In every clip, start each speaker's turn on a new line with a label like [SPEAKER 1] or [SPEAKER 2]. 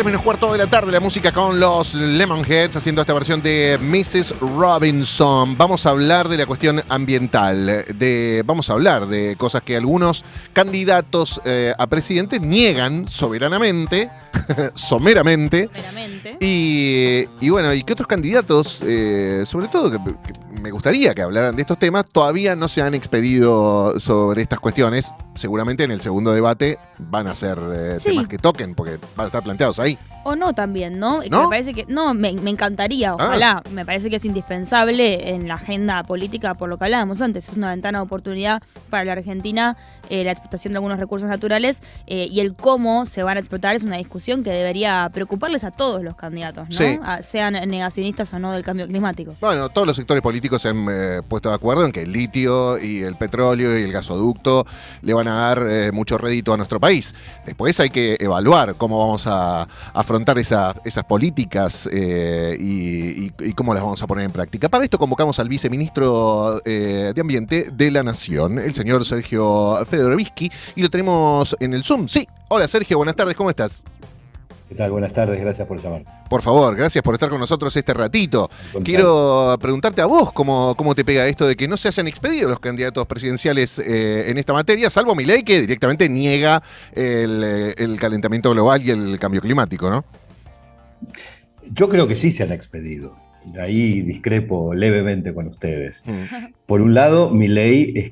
[SPEAKER 1] 7:15 de la tarde, la música con los Lemonheads haciendo esta versión de Mrs. Robinson. Vamos a hablar de la cuestión ambiental, vamos a hablar de cosas que algunos candidatos a presidente niegan soberanamente, someramente. Y bueno, y que otros candidatos, sobre todo que me gustaría que hablaran de estos temas, todavía no se han expedido sobre estas cuestiones. Seguramente en el segundo debate van a ser temas que toquen, porque van a estar planteados ahí.
[SPEAKER 2] O no también, ¿no?
[SPEAKER 1] ¿No?
[SPEAKER 2] Me parece que me encantaría, ojalá. Me parece que es indispensable en la agenda política, por lo que hablábamos antes. Es una ventana de oportunidad para la Argentina, la explotación de algunos recursos naturales y el cómo se van a explotar es una discusión que debería preocuparles a todos los candidatos, ¿no?
[SPEAKER 1] Sí.
[SPEAKER 2] Sean negacionistas o no del cambio climático.
[SPEAKER 1] Bueno, todos los sectores políticos se han puesto de acuerdo en que el litio y el petróleo y el gasoducto le van a dar mucho rédito a nuestro país. Después hay que evaluar cómo vamos a afrontar esas políticas y cómo las vamos a poner en práctica. Para esto convocamos al viceministro de Ambiente de la Nación, el señor Sergio Federovisky, y lo tenemos en el Zoom. Sí, hola Sergio, buenas tardes, ¿cómo estás?
[SPEAKER 3] ¿Qué tal? Buenas tardes, gracias por llamar.
[SPEAKER 1] Por favor, gracias por estar con nosotros este ratito. Quiero preguntarte a vos cómo te pega esto de que no se hayan expedido los candidatos presidenciales en esta materia, salvo Milei, que directamente niega el calentamiento global y el cambio climático, ¿no?
[SPEAKER 3] Yo creo que sí se han expedido. Ahí discrepo levemente con ustedes. Por un lado, Milei es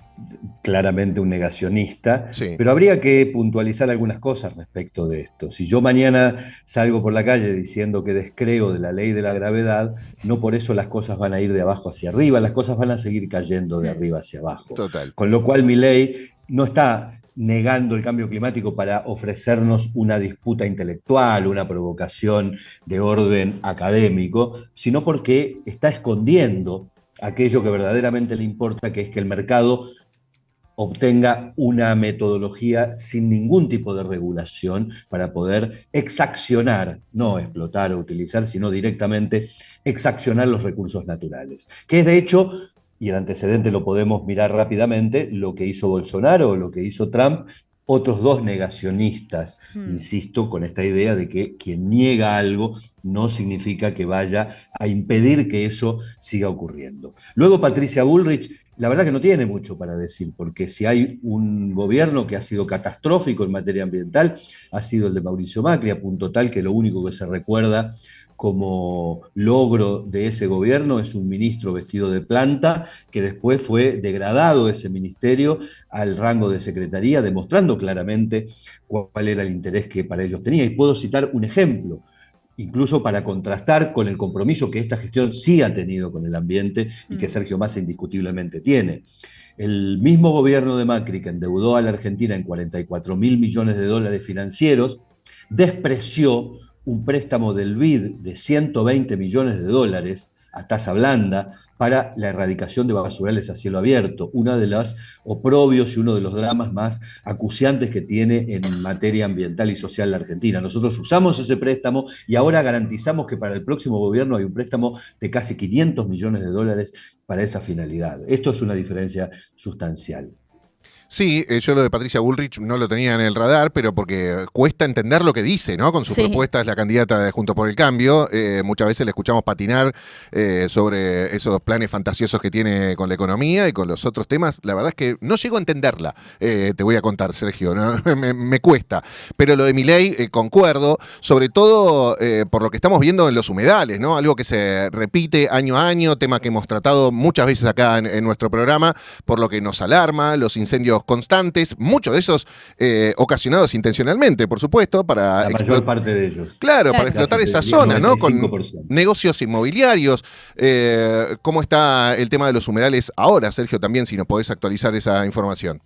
[SPEAKER 3] claramente un negacionista,
[SPEAKER 1] sí,
[SPEAKER 3] pero habría que puntualizar algunas cosas respecto de esto. Si yo mañana salgo por la calle diciendo que descreo de la ley de la gravedad, no por eso las cosas van a ir de abajo hacia arriba, las cosas van a seguir cayendo de arriba hacia abajo.
[SPEAKER 1] Total.
[SPEAKER 3] Con lo cual Milei no está negando el cambio climático para ofrecernos una disputa intelectual, una provocación de orden académico, sino porque está escondiendo aquello que verdaderamente le importa, que es que el mercado obtenga una metodología sin ningún tipo de regulación para poder exaccionar, no explotar o utilizar, sino directamente exaccionar los recursos naturales. Que es de hecho, y el antecedente lo podemos mirar rápidamente, lo que hizo Bolsonaro o lo que hizo Trump, otros dos negacionistas, insisto, con esta idea de que quien niega algo no significa que vaya a impedir que eso siga ocurriendo. Luego Patricia Bullrich, la verdad que no tiene mucho para decir, porque si hay un gobierno que ha sido catastrófico en materia ambiental, ha sido el de Mauricio Macri, a punto tal que lo único que se recuerda como logro de ese gobierno es un ministro vestido de planta, que después fue degradado ese ministerio al rango de secretaría, demostrando claramente cuál era el interés que para ellos tenía. Y puedo citar un ejemplo, incluso para contrastar con el compromiso que esta gestión sí ha tenido con el ambiente y que Sergio Massa indiscutiblemente tiene. El mismo gobierno de Macri, que endeudó a la Argentina en $44.000 millones financieros, despreció un préstamo del BID de $120 millones a tasa blanda para la erradicación de basurales a cielo abierto, una de las oprobios y uno de los dramas más acuciantes que tiene en materia ambiental y social la Argentina. Nosotros usamos ese préstamo y ahora garantizamos que para el próximo gobierno hay un préstamo de casi $500 millones para esa finalidad. Esto es una diferencia sustancial.
[SPEAKER 1] Sí, yo lo de Patricia Bullrich no lo tenía en el radar, pero porque cuesta entender lo que dice, ¿no? Con sus propuestas, la candidata de Juntos por el Cambio. Muchas veces le escuchamos patinar sobre esos planes fantasiosos que tiene con la economía y con los otros temas. La verdad es que no llego a entenderla, te voy a contar, Sergio, ¿no? me cuesta. Pero lo de Milei, concuerdo, sobre todo por lo que estamos viendo en los humedales, ¿no? Algo que se repite año a año, tema que hemos tratado muchas veces acá en nuestro programa, por lo que nos alarma, los incendios constantes, muchos de esos ocasionados intencionalmente, por supuesto, para
[SPEAKER 3] la mayor parte de ellos.
[SPEAKER 1] Claro, para explotar esa zona, ¿no? Con negocios inmobiliarios. ¿Cómo está el tema de los humedales ahora, Sergio? También, si nos podés actualizar esa información.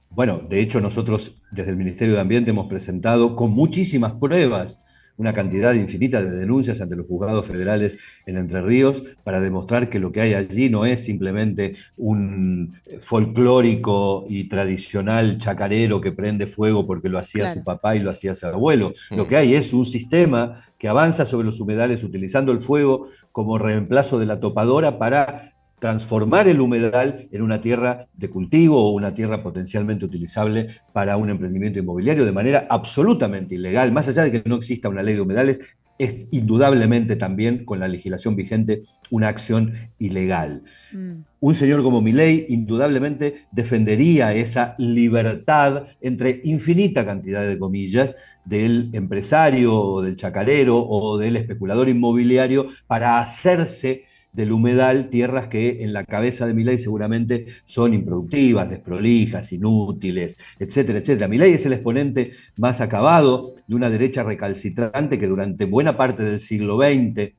[SPEAKER 3] Bueno, de hecho nosotros desde el Ministerio de Ambiente hemos presentado con muchísimas pruebas una cantidad infinita de denuncias ante los juzgados federales en Entre Ríos para demostrar que lo que hay allí no es simplemente un folclórico y tradicional chacarero que prende fuego porque lo hacía su papá y lo hacía su abuelo. Lo que hay es un sistema que avanza sobre los humedales utilizando el fuego como reemplazo de la topadora para transformar el humedal en una tierra de cultivo o una tierra potencialmente utilizable para un emprendimiento inmobiliario de manera absolutamente ilegal. Más allá de que no exista una ley de humedales, es indudablemente también, con la legislación vigente, una acción ilegal. Un señor como Milei indudablemente defendería esa libertad, entre infinita cantidad de comillas, del empresario, o del chacarero o del especulador inmobiliario para hacerse del humedal tierras que en la cabeza de Milei seguramente son improductivas, desprolijas, inútiles, etcétera, etcétera. Milei es el exponente más acabado de una derecha recalcitrante que durante buena parte del siglo XX,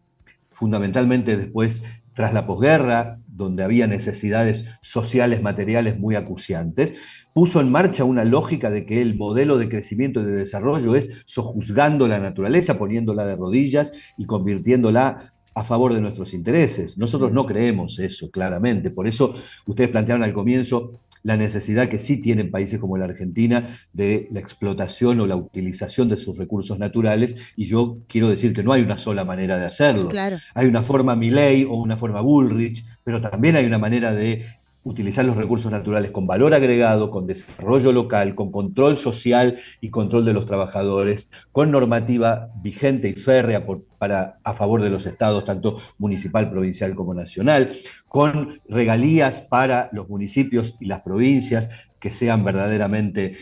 [SPEAKER 3] fundamentalmente después tras la posguerra, donde había necesidades sociales, materiales muy acuciantes, puso en marcha una lógica de que el modelo de crecimiento y de desarrollo es sojuzgando la naturaleza, poniéndola de rodillas y convirtiéndola a favor de nuestros intereses. Nosotros no creemos eso, claramente. Por eso ustedes plantearon al comienzo la necesidad que sí tienen países como la Argentina de la explotación o la utilización de sus recursos naturales, y yo quiero decir que no hay una sola manera de hacerlo.
[SPEAKER 2] Claro.
[SPEAKER 3] Hay una forma Milei o una forma Bullrich, pero también hay una manera de utilizar los recursos naturales con valor agregado, con desarrollo local, con control social y control de los trabajadores, con normativa vigente y férrea a favor de los estados, tanto municipal, provincial como nacional, con regalías para los municipios y las provincias que sean verdaderamente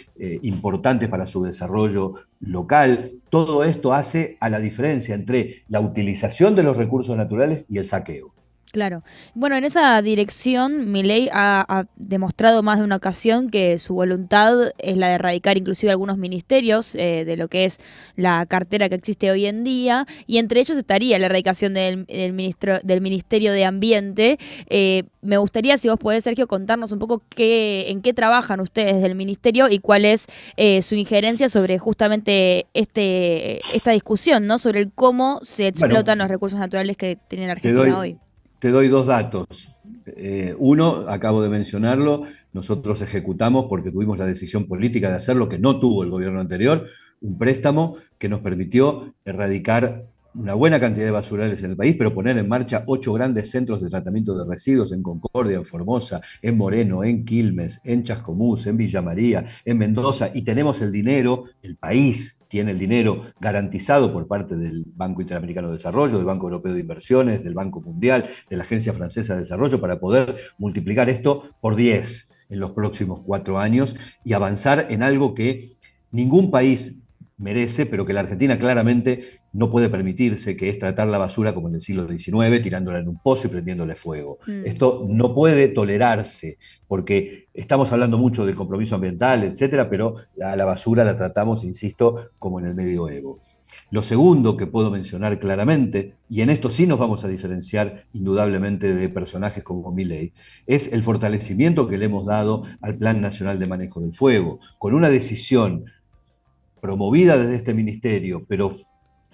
[SPEAKER 3] importantes para su desarrollo local. Todo esto hace a la diferencia entre la utilización de los recursos naturales y el saqueo.
[SPEAKER 2] Claro. Bueno, en esa dirección, Milei ha demostrado más de una ocasión que su voluntad es la de erradicar inclusive algunos ministerios de lo que es la cartera que existe hoy en día, y entre ellos estaría la erradicación del Ministerio de Ambiente. Me gustaría, si vos podés, Sergio, contarnos un poco en qué trabajan ustedes del ministerio y cuál es su injerencia sobre justamente esta discusión, ¿no? Sobre cómo se explotan los recursos naturales que tiene la Argentina hoy.
[SPEAKER 3] Te doy dos datos. Uno, acabo de mencionarlo, nosotros ejecutamos, porque tuvimos la decisión política de hacerlo, que no tuvo el gobierno anterior, un préstamo que nos permitió erradicar una buena cantidad de basurales en el país, pero poner en marcha 8 grandes centros de tratamiento de residuos en Concordia, en Formosa, en Moreno, en Quilmes, en Chascomús, en Villa María, en Mendoza, y tenemos el dinero, el país tiene el dinero garantizado por parte del Banco Interamericano de Desarrollo, del Banco Europeo de Inversiones, del Banco Mundial, de la Agencia Francesa de Desarrollo, para poder multiplicar esto por 10 en los próximos 4 años y avanzar en algo que ningún país merece, pero que la Argentina claramente no puede permitirse, que es tratar la basura como en el siglo XIX, tirándola en un pozo y prendiéndole fuego. Esto no puede tolerarse, porque estamos hablando mucho del compromiso ambiental, etcétera, pero a la basura la tratamos, insisto, como en el medioevo. Lo segundo que puedo mencionar claramente, y en esto sí nos vamos a diferenciar indudablemente de personajes como Milei, es el fortalecimiento que le hemos dado al Plan Nacional de Manejo del Fuego, con una decisión promovida desde este ministerio, pero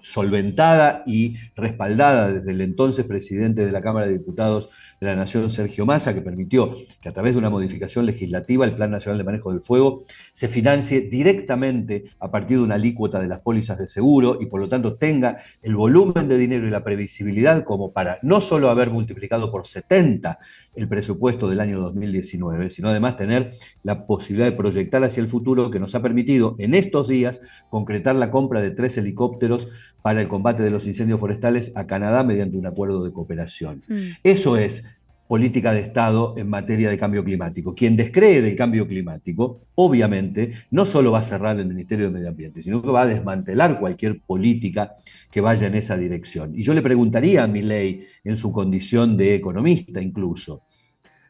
[SPEAKER 3] solventada y respaldada desde el entonces presidente de la Cámara de Diputados de la Nación, Sergio Massa, que permitió que a través de una modificación legislativa el Plan Nacional de Manejo del Fuego se financie directamente a partir de una alícuota de las pólizas de seguro y por lo tanto tenga el volumen de dinero y la previsibilidad como para no solo haber multiplicado por 70 el presupuesto del año 2019, sino además tener la posibilidad de proyectar hacia el futuro, que nos ha permitido en estos días concretar la compra de 3 helicópteros para el combate de los incendios forestales a Canadá mediante un acuerdo de cooperación. Eso es política de Estado en materia de cambio climático. Quien descree del cambio climático, obviamente, no solo va a cerrar el Ministerio de Medio Ambiente, sino que va a desmantelar cualquier política que vaya en esa dirección. Y yo le preguntaría a Milei, en su condición de economista incluso,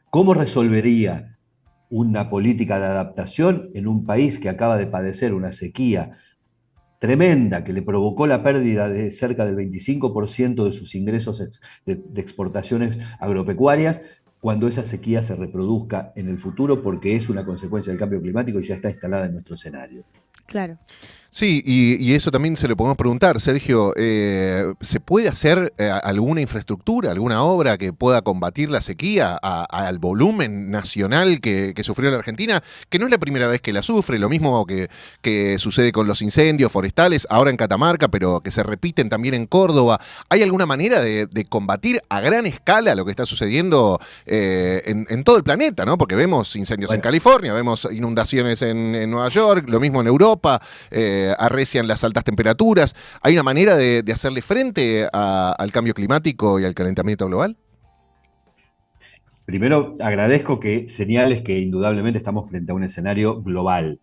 [SPEAKER 3] ¿cómo resolvería una política de adaptación en un país que acaba de padecer una sequía tremenda que le provocó la pérdida de cerca del 25% de sus ingresos de exportaciones agropecuarias, cuando esa sequía se reproduzca en el futuro, porque es una consecuencia del cambio climático y ya está instalada en nuestro escenario?
[SPEAKER 2] Claro.
[SPEAKER 1] Sí, y eso también se lo podemos preguntar, Sergio. ¿Se puede hacer alguna infraestructura, alguna obra que pueda combatir la sequía al volumen nacional que sufrió la Argentina? Que no es la primera vez que la sufre, lo mismo que sucede con los incendios forestales, ahora en Catamarca, pero que se repiten también en Córdoba. ¿Hay alguna manera de combatir a gran escala lo que está sucediendo en todo el planeta, ¿no? Porque vemos incendios en California, vemos inundaciones en Nueva York, lo mismo en Europa. Arrecian las altas temperaturas. ¿Hay una manera de hacerle frente al cambio climático y al calentamiento global?
[SPEAKER 3] Primero, agradezco que señales que indudablemente estamos frente a un escenario global,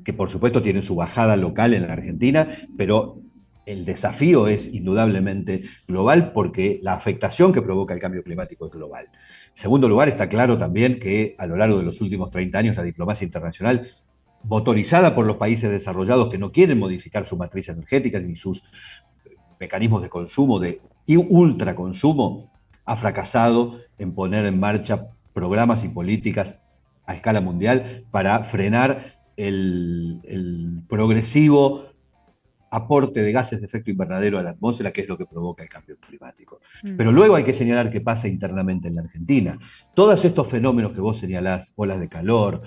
[SPEAKER 3] que por supuesto tiene su bajada local en la Argentina, pero el desafío es indudablemente global porque la afectación que provoca el cambio climático es global. En segundo lugar, está claro también que a lo largo de los últimos 30 años la diplomacia internacional, motorizada por los países desarrollados que no quieren modificar su matriz energética ni sus mecanismos de consumo, de ultraconsumo, ha fracasado en poner en marcha programas y políticas a escala mundial para frenar el progresivo aporte de gases de efecto invernadero a la atmósfera, que es lo que provoca el cambio climático. Pero luego hay que señalar qué pasa internamente en la Argentina. Todos estos fenómenos que vos señalás, olas de calor,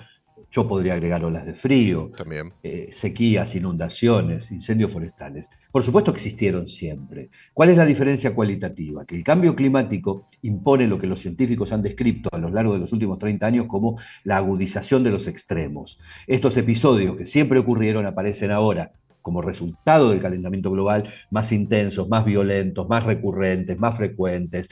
[SPEAKER 3] yo podría agregar olas de frío,
[SPEAKER 1] también
[SPEAKER 3] sequías, inundaciones, incendios forestales. Por supuesto existieron siempre. ¿Cuál es la diferencia cualitativa? Que el cambio climático impone lo que los científicos han descrito a lo largo de los últimos 30 años como la agudización de los extremos. Estos episodios que siempre ocurrieron aparecen ahora como resultado del calentamiento global, más intensos, más violentos, más recurrentes, más frecuentes,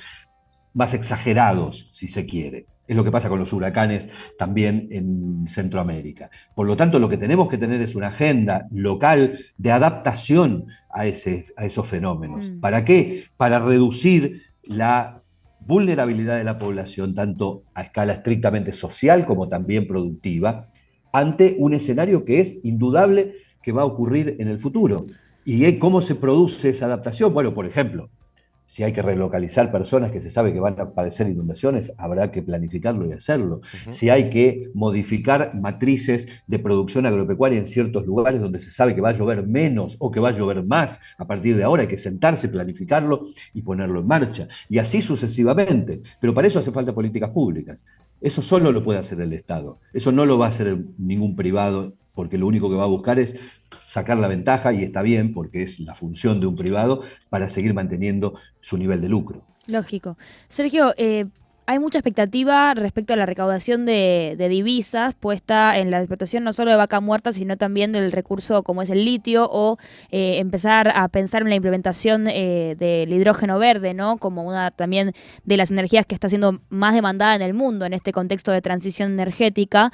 [SPEAKER 3] más exagerados, si se quiere. Es lo que pasa con los huracanes también en Centroamérica. Por lo tanto, lo que tenemos que tener es una agenda local de adaptación a esos fenómenos. ¿Para qué? Para reducir la vulnerabilidad de la población, tanto a escala estrictamente social como también productiva, ante un escenario que es indudable que va a ocurrir en el futuro. ¿Y cómo se produce esa adaptación? Bueno, por ejemplo, si hay que relocalizar personas que se sabe que van a padecer inundaciones, habrá que planificarlo y hacerlo. Si hay que modificar matrices de producción agropecuaria en ciertos lugares donde se sabe que va a llover menos o que va a llover más, a partir de ahora hay que sentarse, planificarlo y ponerlo en marcha. Y así sucesivamente. Pero para eso hace falta políticas públicas. Eso solo lo puede hacer el Estado. Eso no lo va a hacer ningún privado, porque lo único que va a buscar es sacar la ventaja, y está bien, porque es la función de un privado, para seguir manteniendo su nivel de lucro.
[SPEAKER 2] Lógico. Sergio, hay mucha expectativa respecto a la recaudación de divisas puesta en la explotación no solo de vaca muerta, sino también del recurso como es el litio, o empezar a pensar en la implementación del hidrógeno verde, ¿no? Como una también de las energías que está siendo más demandada en el mundo en este contexto de transición energética.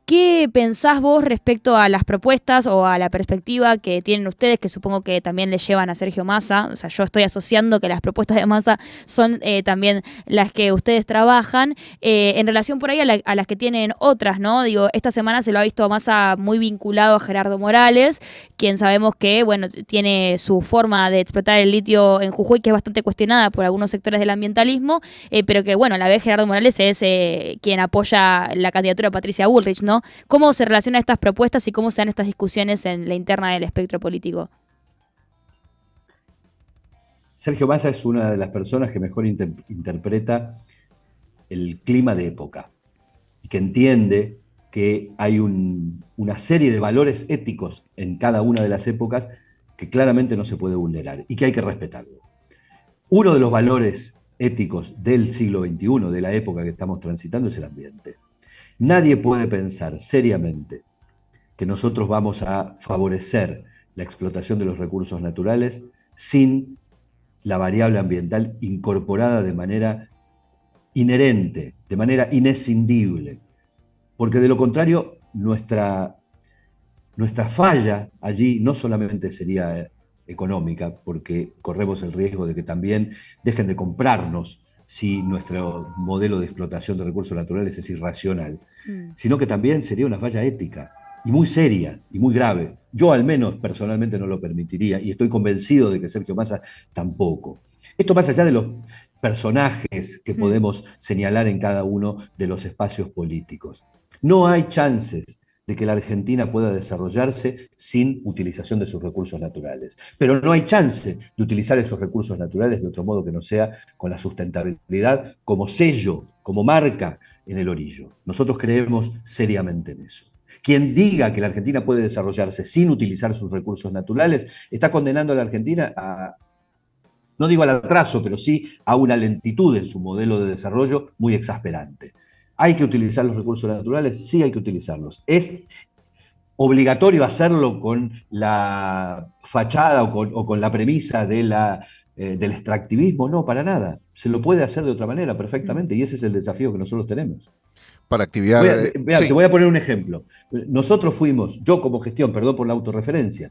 [SPEAKER 2] ¿Qué pensás vos respecto a las propuestas o a la perspectiva que tienen ustedes, que supongo que también le llevan a Sergio Massa? O sea, yo estoy asociando que las propuestas de Massa son también las que ustedes trabajan, en relación por ahí a las que tienen otras, ¿no? Digo, esta semana se lo ha visto a Massa muy vinculado a Gerardo Morales, quien sabemos que, bueno, tiene su forma de explotar el litio en Jujuy, que es bastante cuestionada por algunos sectores del ambientalismo, pero que, bueno, a la vez Gerardo Morales es quien apoya la candidatura de Patricia Bullrich, ¿no? ¿Cómo se relacionan estas propuestas y cómo se dan estas discusiones en la interna del espectro político?
[SPEAKER 3] Sergio Massa es una de las personas que mejor interpreta el clima de época y que entiende que hay una serie de valores éticos en cada una de las épocas que claramente no se puede vulnerar y que hay que respetarlo. Uno de los valores éticos del siglo XXI, de la época que estamos transitando, es el ambiente. Nadie puede pensar seriamente que nosotros vamos a favorecer la explotación de los recursos naturales sin la variable ambiental incorporada de manera inherente, de manera inescindible. Porque de lo contrario, nuestra falla allí no solamente sería económica, porque corremos el riesgo de que también dejen de comprarnos si nuestro modelo de explotación de recursos naturales es irracional, sino que también sería una falla ética, y muy seria, y muy grave. Yo al menos personalmente no lo permitiría, y estoy convencido de que Sergio Massa tampoco. Esto más allá de los personajes que podemos señalar en cada uno de los espacios políticos. No hay chances de que la Argentina pueda desarrollarse sin utilización de sus recursos naturales. Pero no hay chance de utilizar esos recursos naturales de otro modo que no sea con la sustentabilidad como sello, como marca en el orillo. Nosotros creemos seriamente en eso. Quien diga que la Argentina puede desarrollarse sin utilizar sus recursos naturales está condenando a la Argentina a, no digo al atraso, pero sí a una lentitud en su modelo de desarrollo muy exasperante. ¿Hay que utilizar los recursos naturales? Sí, hay que utilizarlos. ¿Es obligatorio hacerlo con la fachada o con la premisa de del extractivismo? No, para nada. Se lo puede hacer de otra manera perfectamente y ese es el desafío que nosotros tenemos.
[SPEAKER 1] Para actividad.
[SPEAKER 3] Sí. Te voy a poner un ejemplo. Nosotros fuimos, yo como gestión, perdón por la autorreferencia,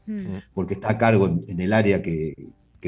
[SPEAKER 3] porque está a cargo en el área que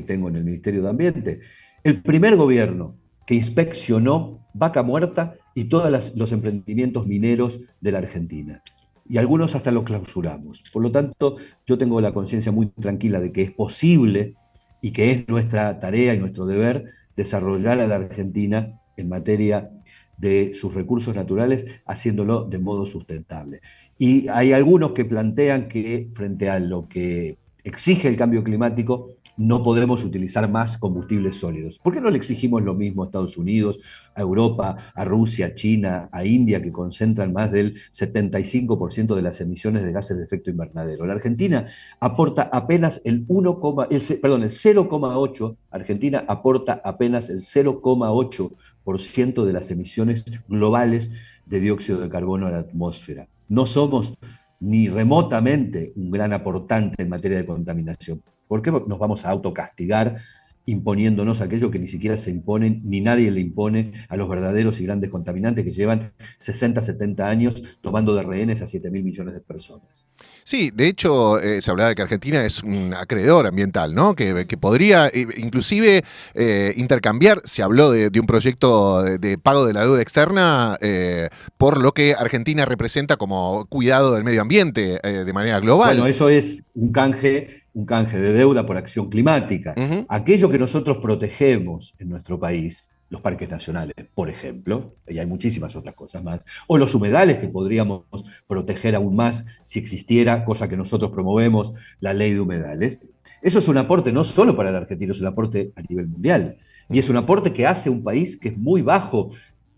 [SPEAKER 3] tengo en el Ministerio de Ambiente, el primer gobierno que inspeccionó Vaca Muerta y todos los emprendimientos mineros de la Argentina. Y algunos hasta los clausuramos. Por lo tanto, yo tengo la conciencia muy tranquila de que es posible y que es nuestra tarea y nuestro deber desarrollar a la Argentina en materia de sus recursos naturales, haciéndolo de modo sustentable. Y hay algunos que plantean que frente a lo que exige el cambio climático, no podemos utilizar más combustibles sólidos. ¿Por qué no le exigimos lo mismo a Estados Unidos, a Europa, a Rusia, a China, a India, que concentran más del 75% de las emisiones de gases de efecto invernadero? La Argentina aporta apenas el 0,8%, Argentina aporta apenas el 0,8% de las emisiones globales de dióxido de carbono a la atmósfera. No somos ni remotamente un gran aportante en materia de contaminación. ¿Por qué nos vamos a autocastigar imponiéndonos aquello que ni siquiera se imponen, ni nadie le impone a los verdaderos y grandes contaminantes que llevan 60, 70 años tomando de rehenes a 7.000 millones de personas?
[SPEAKER 1] Sí, de hecho, se hablaba de que Argentina es un acreedor ambiental, ¿no? Que podría inclusive intercambiar, se habló de un proyecto de pago de la deuda externa por lo que Argentina representa como cuidado del medio ambiente de manera global.
[SPEAKER 3] Bueno, eso es un canje de deuda por acción climática. Aquello que nosotros protegemos en nuestro país, los parques nacionales, por ejemplo, y hay muchísimas otras cosas más, o los humedales que podríamos proteger aún más si existiera, cosa que nosotros promovemos, la ley de humedales. Eso es un aporte no solo para el argentino, es un aporte a nivel mundial. Y es un aporte que hace un país que es muy bajo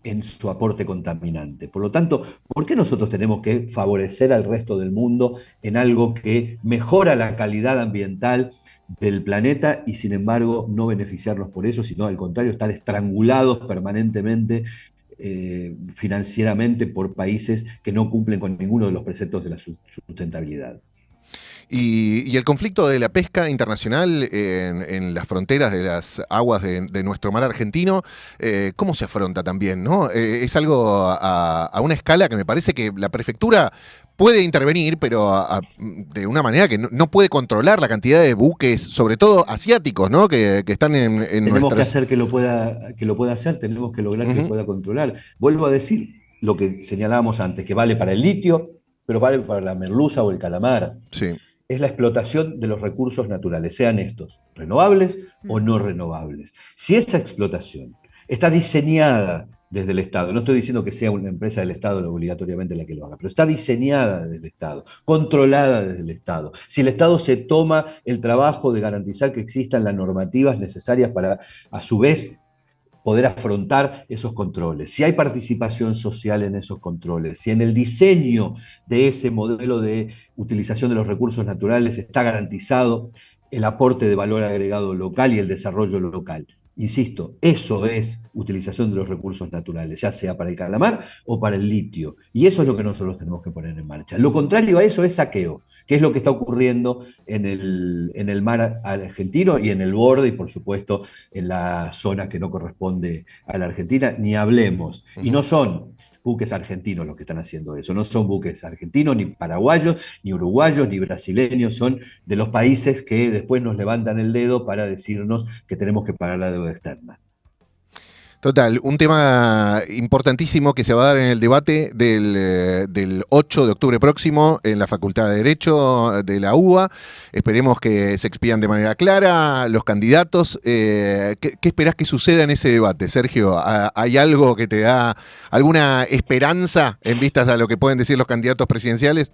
[SPEAKER 3] en su aporte contaminante. Por lo tanto, ¿por qué nosotros tenemos que favorecer al resto del mundo en algo que mejora la calidad ambiental del planeta y sin embargo no beneficiarnos por eso, sino al contrario estar estrangulados permanentemente financieramente por países que no cumplen con ninguno de los preceptos de la sustentabilidad?
[SPEAKER 1] Y el conflicto de la pesca internacional en las fronteras de las aguas de nuestro mar argentino, ¿cómo se afronta también, ¿no? Es algo a una escala que me parece que la prefectura puede intervenir, pero de una manera que no puede controlar la cantidad de buques, sobre todo asiáticos, ¿no? Que están en
[SPEAKER 3] tenemos que hacer que lo pueda hacer, tenemos que lograr que lo pueda controlar. Vuelvo a decir lo que señalábamos antes, que vale para el litio, pero vale para la merluza o el calamar.
[SPEAKER 1] Sí.
[SPEAKER 3] Es la explotación de los recursos naturales, sean estos renovables o no renovables. Si esa explotación está diseñada desde el Estado, no estoy diciendo que sea una empresa del Estado obligatoriamente la que lo haga, pero está diseñada desde el Estado, controlada desde el Estado. Si el Estado se toma el trabajo de garantizar que existan las normativas necesarias para, a su vez, poder afrontar esos controles, si hay participación social en esos controles, si en el diseño de ese modelo de utilización de los recursos naturales está garantizado el aporte de valor agregado local y el desarrollo local. Insisto, eso es utilización de los recursos naturales, ya sea para el calamar o para el litio. Y eso es lo que nosotros tenemos que poner en marcha. Lo contrario a eso es saqueo, que es lo que está ocurriendo en el mar argentino y en el borde y, por supuesto, en la zona que no corresponde a la Argentina, ni hablemos. Y no son buques argentinos los que están haciendo eso, no son buques argentinos, ni paraguayos, ni uruguayos, ni brasileños, son de los países que después nos levantan el dedo para decirnos que tenemos que pagar la deuda externa.
[SPEAKER 1] Total, un tema importantísimo que se va a dar en el debate del 8 de octubre próximo en la Facultad de Derecho de la UBA. Esperemos que se expidan de manera clara los candidatos. ¿Qué esperás que suceda en ese debate, Sergio? ¿Hay algo que te da alguna esperanza en vistas a lo que pueden decir los candidatos presidenciales?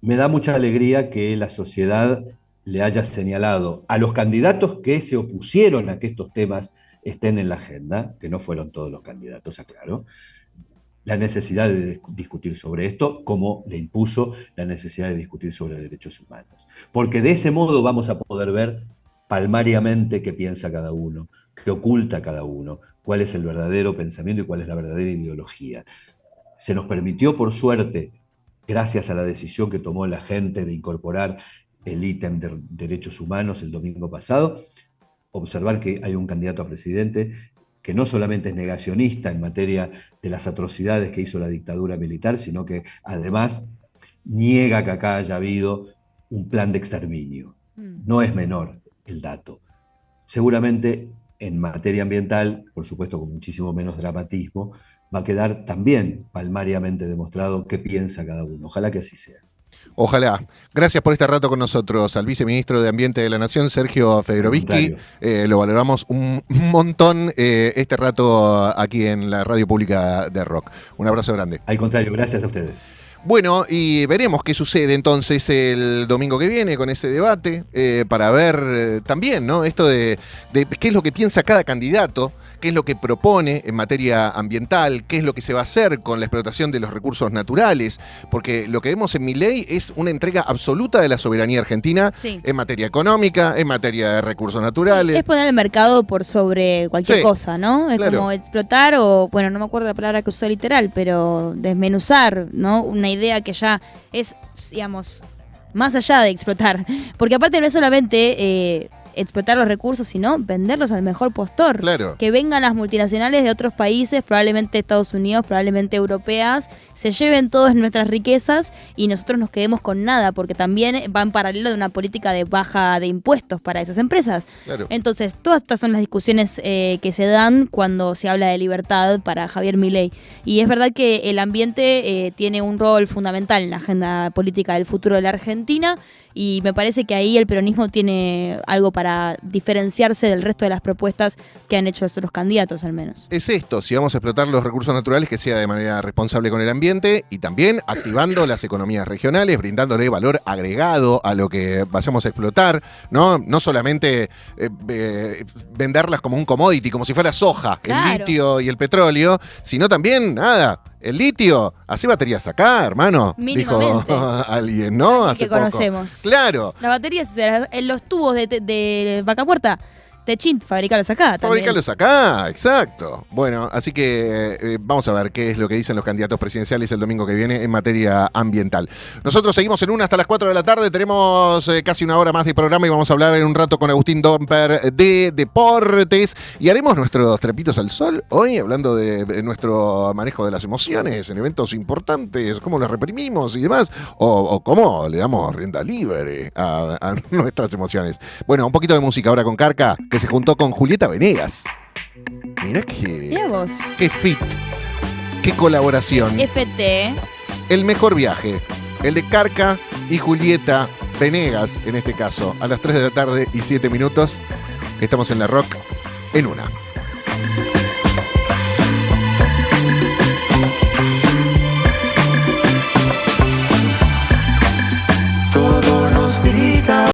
[SPEAKER 3] Me da mucha alegría que la sociedad le haya señalado a los candidatos que se opusieron a que estos temas estén en la agenda, que no fueron todos los candidatos, aclaro, la necesidad de discutir sobre esto, como le impuso la necesidad de discutir sobre derechos humanos. Porque de ese modo vamos a poder ver palmariamente qué piensa cada uno, qué oculta cada uno, cuál es el verdadero pensamiento y cuál es la verdadera ideología. Se nos permitió, por suerte, gracias a la decisión que tomó la gente de incorporar el ítem de derechos humanos el domingo pasado, observar que hay un candidato a presidente que no solamente es negacionista en materia de las atrocidades que hizo la dictadura militar, sino que además niega que acá haya habido un plan de exterminio. No es menor el dato. Seguramente en materia ambiental, por supuesto con muchísimo menos dramatismo, va a quedar también palmariamente demostrado qué piensa cada uno. Ojalá que así sea.
[SPEAKER 1] Ojalá. Gracias por este rato con nosotros, al viceministro de Ambiente de la Nación, Sergio Federoviski. Lo valoramos un montón este rato aquí en la radio pública de Rock. Un abrazo grande.
[SPEAKER 3] Al contrario, gracias a ustedes.
[SPEAKER 1] Bueno, y veremos qué sucede entonces el domingo que viene con ese debate, para ver también, ¿no? Esto de qué es lo que piensa cada candidato, qué es lo que propone en materia ambiental, qué es lo que se va a hacer con la explotación de los recursos naturales, porque lo que vemos en Milei es una entrega absoluta de la soberanía argentina en materia económica, en materia de recursos naturales.
[SPEAKER 2] Es poner el mercado por sobre cualquier cosa, ¿no? Es como explotar o, bueno, no me acuerdo la palabra que usó literal, pero desmenuzar, ¿no? Una idea que ya es, digamos, más allá de explotar. Porque aparte no es solamente explotar los recursos, sino venderlos al mejor postor.
[SPEAKER 1] Claro.
[SPEAKER 2] Que vengan las multinacionales de otros países, probablemente Estados Unidos, probablemente europeas, se lleven todas nuestras riquezas y nosotros nos quedemos con nada, porque también va en paralelo de una política de baja de impuestos para esas empresas.
[SPEAKER 1] Claro.
[SPEAKER 2] Entonces, todas estas son las discusiones que se dan cuando se habla de libertad para Javier Milei. Y es verdad que el ambiente tiene un rol fundamental en la agenda política del futuro de la Argentina, y me parece que ahí el peronismo tiene algo para diferenciarse del resto de las propuestas que han hecho los candidatos, al menos.
[SPEAKER 1] Es esto, si vamos a explotar los recursos naturales, que sea de manera responsable con el ambiente y también activando las economías regionales, brindándole valor agregado a lo que vayamos a explotar, ¿no? No solamente venderlas como un commodity, como si fuera soja, claro, el litio y el petróleo, sino también, el litio, hace baterías acá, hermano.
[SPEAKER 2] Mínimamente.
[SPEAKER 1] Dijo alguien, ¿no? Hace
[SPEAKER 2] que poco conocemos.
[SPEAKER 1] Claro.
[SPEAKER 2] Las baterías en los tubos de Vaca Muerta. Techint, fabricarlos acá también.
[SPEAKER 1] Fabricarlos acá, exacto. Bueno, así que vamos a ver qué es lo que dicen los candidatos presidenciales el domingo que viene en materia ambiental. Nosotros seguimos en una hasta las 4 de la tarde. Tenemos casi una hora más de programa y vamos a hablar en un rato con Agustín Domper de deportes. Y haremos nuestros trapitos al sol hoy, hablando de nuestro manejo de las emociones en eventos importantes, cómo las reprimimos y demás, o cómo le damos rienda libre a nuestras emociones. Bueno, un poquito de música ahora con Carca, que se juntó con Julieta Venegas. Mirá qué fit, qué colaboración.
[SPEAKER 2] FT.
[SPEAKER 1] El mejor viaje, el de Carca y Julieta Venegas, en este caso, a las 3 de la tarde y 7 minutos. Estamos en la Rock en una.